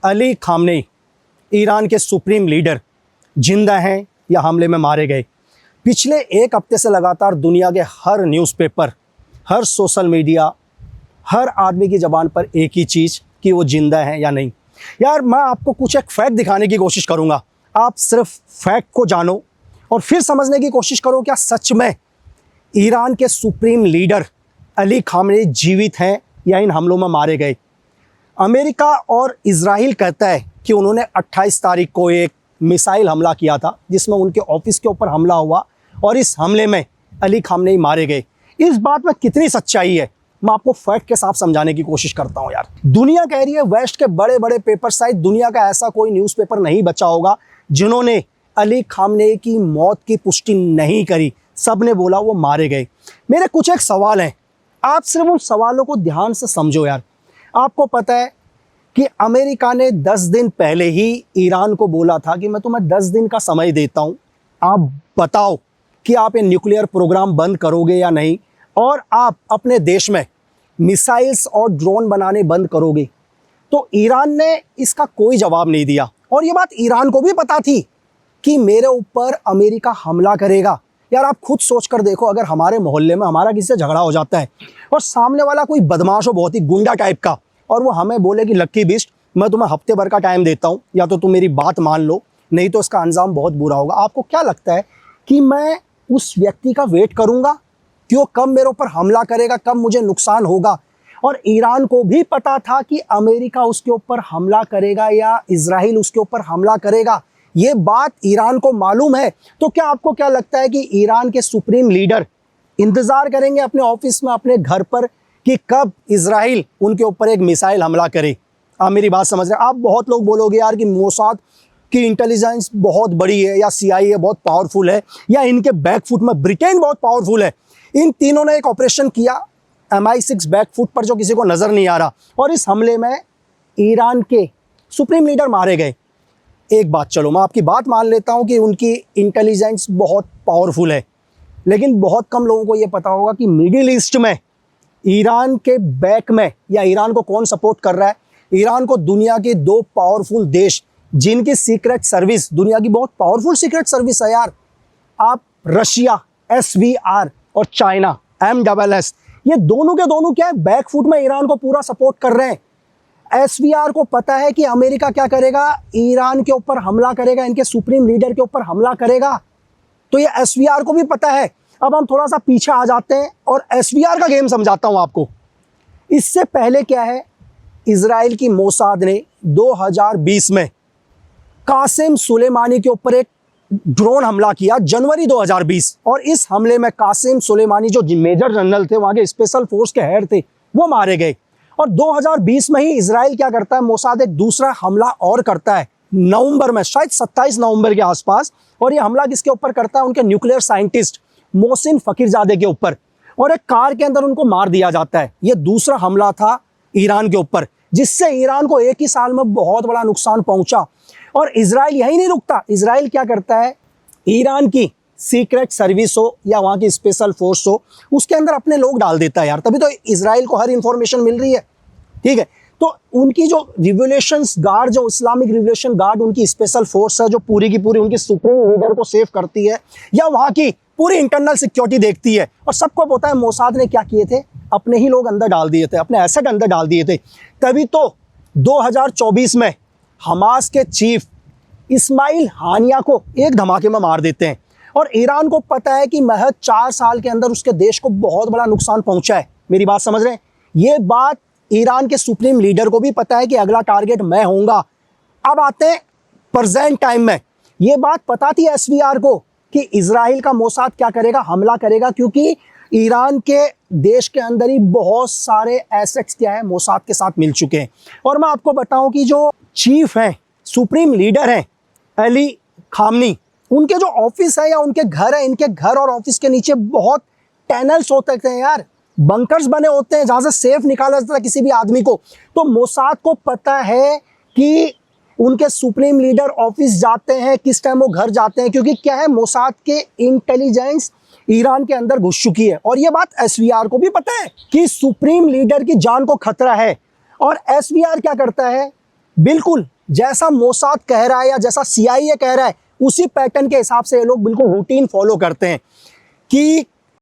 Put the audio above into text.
Ali Khamenei, Iran के supreme leader, जिंदा हैं या हमले में मारे गए। पिछले एक हफ्ते से लगातार दुनिया के हर न्यूज़पेपर, हर सोशल मीडिया, हर आदमी की ज़बान पर एक ही चीज़ कि वो जिंदा हैं या नहीं। यार मैं आपको कुछ एक फैक्ट दिखाने की कोशिश करूँगा, आप सिर्फ फैक्ट को जानो और फिर समझने की कोशिश करो क्या सच में ईरान के सुप्रीम लीडर अली खामनेई जीवित हैं या इन हमलों में मारे गए। अमेरिका और इजराइल कहता है कि उन्होंने 28 तारीख को एक मिसाइल हमला किया था जिसमें उनके ऑफिस के ऊपर हमला हुआ और इस हमले में अली खामनेई मारे गए। इस बात में कितनी सच्चाई है मैं आपको फैक्ट के साथ समझाने की कोशिश करता हूं। यार दुनिया कह रही है, वेस्ट के बड़े बड़े पेपर, शायद दुनिया का ऐसा कोई न्यूज़पेपर नहीं बचा होगा जिन्होंने अली खामनेई की मौत की पुष्टि नहीं करी। सब ने बोला वो मारे गए। मेरे कुछ एक सवाल हैं, आप सिर्फ उन सवालों को ध्यान से समझो। यार आपको पता है कि अमेरिका ने 10 दिन पहले ही ईरान को बोला था कि मैं तुम्हें 10 दिन का समय देता हूं, आप बताओ कि आप ये न्यूक्लियर प्रोग्राम बंद करोगे या नहीं, और आप अपने देश में मिसाइल्स और ड्रोन बनाने बंद करोगे। तो ईरान ने इसका कोई जवाब नहीं दिया और ये बात ईरान को भी पता थी कि मेरे ऊपर अमेरिका हमला करेगा। यार आप खुद सोच कर देखो, अगर हमारे मोहल्ले में हमारा किसी से झगड़ा हो जाता है और सामने वाला कोई बदमाश हो, बहुत ही गुंडा टाइप का, और वो हमें बोले कि लक्की बिस्ट मैं तुम्हें हफ्ते भर का टाइम देता हूँ, या तो तुम मेरी बात मान लो नहीं तो इसका अंजाम बहुत बुरा होगा। आपको क्या लगता है कि मैं उस व्यक्ति का वेट करूँगा कि वो कब मेरे ऊपर हमला करेगा, कब मुझे नुकसान होगा? और ईरान को भी पता था कि अमेरिका उसके ऊपर हमला करेगा या इजराइल उसके ऊपर हमला करेगा। ये बात ईरान को मालूम है। तो क्या आपको क्या लगता है कि ईरान के सुप्रीम लीडर इंतजार करेंगे अपने ऑफिस में, अपने घर पर, कि कब इजराइल उनके ऊपर एक मिसाइल हमला करे? आप मेरी बात समझ रहे हैं? आप बहुत लोग बोलोगे यार कि मोसाद की इंटेलिजेंस बहुत बड़ी है, या CIA बहुत पावरफुल है, या इनके बैकफुट में ब्रिटेन बहुत पावरफुल है। इन तीनों ने एक ऑपरेशन किया MI6 बैकफुट पर जो किसी को नजर नहीं आ रहा, और इस हमले में ईरान के सुप्रीम लीडर मारे गए। एक बात, चलो मैं आपकी बात मान लेता हूं कि उनकी इंटेलिजेंस बहुत पावरफुल है, लेकिन बहुत कम लोगों को यह पता होगा कि मिडिल ईस्ट में ईरान के बैक में, या ईरान को कौन सपोर्ट कर रहा है? ईरान को दुनिया के 2 पावरफुल देश जिनकी सीक्रेट सर्विस, दुनिया की बहुत पावरफुल सीक्रेट सर्विस है यार, आप रशिया SVR और चाइना MSS, ये दोनों के दोनों क्या है, बैकफुट में ईरान को पूरा सपोर्ट कर रहे हैं। SVR को पता है कि अमेरिका क्या करेगा, ईरान के ऊपर हमला करेगा, इनके सुप्रीम लीडर के ऊपर हमला करेगा। तो ये SVR को भी पता है। अब हम थोड़ा सा पीछे आ जाते हैं और SVR का गेम समझाता हूं आपको। इससे पहले क्या है, इजराइल की मोसाद ने 2020 में कासिम सुलेमानी के ऊपर एक ड्रोन हमला किया, जनवरी 2020, और इस हमले में कासिम सुलेमानी जो मेजर जनरल थे, वहां के स्पेशल फोर्स के हेड थे, वो मारे गए। और 2020 में ही इजराइल क्या करता है, मोसाद एक दूसरा हमला और करता है नवंबर में, शायद 27 नवंबर के आसपास, और ये हमला किसके ऊपर करता है, उनके न्यूक्लियर साइंटिस्ट मोहसिन फकीरजादे के ऊपर, और एक कार के अंदर उनको मार दिया जाता है। ये दूसरा हमला था ईरान के ऊपर, जिससे ईरान को एक ही साल में बहुत बड़ा नुकसान पहुंचा। और इजराइल यही नहीं रुकता, इजराइल क्या करता है, ईरान की सीक्रेट सर्विस हो या वहां की स्पेशल फोर्स हो, उसके अंदर अपने लोग डाल देता है यार, तभी तो इजराइल को हर इंफॉर्मेशन मिल रही है। ठीक है, तो उनकी जो रिवोल्यूशंस गार्ड, जो इस्लामिक रिवोल्यूशन गार्ड, उनकी स्पेशल फोर्स है जो पूरी की पूरी उनकी सुप्रीम लीडर को सेव करती है, या वहां की पूरी इंटरनल सिक्योरिटी देखती है। और सबको पता है मोसाद ने क्या किए थे, अपने ही लोग अंदर डाल दिए थे, अपने एसेट अंदर डाल दिए थे। तभी तो 2024 में हमास के चीफ इस्माइल हानिया को एक धमाके में मार देते हैं। और ईरान को पता है कि महज 4 साल के अंदर उसके देश को बहुत बड़ा नुकसान पहुंचा है। मेरी बात समझ रहे हैं? ये बात ईरान के सुप्रीम लीडर को भी पता है कि अगला टारगेट मैं होऊंगा। अब आते हैं प्रेजेंट टाइम में। ये बात पता थी SVR को कि इजराइल का मोसाद क्या करेगा, हमला करेगा, क्योंकि ईरान के देश के अंदर ही बहुत सारे एसेट्स क्या है, मोसाद के साथ मिल चुके हैं। और मैं आपको बताऊं कि जो चीफ हैं, सुप्रीम लीडर हैं अली खामनेई, उनके जो ऑफिस है या उनके घर है, इनके घर और ऑफिस के नीचे बहुत टनल्स होते हैं यार, बंकर्स बने होते हैं जहां से सेफ निकाला जाता है किसी भी आदमी को। तो मोसाद को पता है कि उनके सुप्रीम लीडर ऑफिस जाते हैं, किस टाइम वो घर जाते हैं, क्योंकि क्या है, मोसाद के इंटेलिजेंस ईरान के अंदर घुस चुकी है। और ये बात SVR को भी पता है कि सुप्रीम लीडर की जान को खतरा है। और SVR क्या करता है, बिल्कुल जैसा मोसाद कह रहा है या जैसा CIA कह रहा है, उसी पैटर्न के हिसाब से ये लोग बिल्कुल रूटीन फॉलो करते हैं कि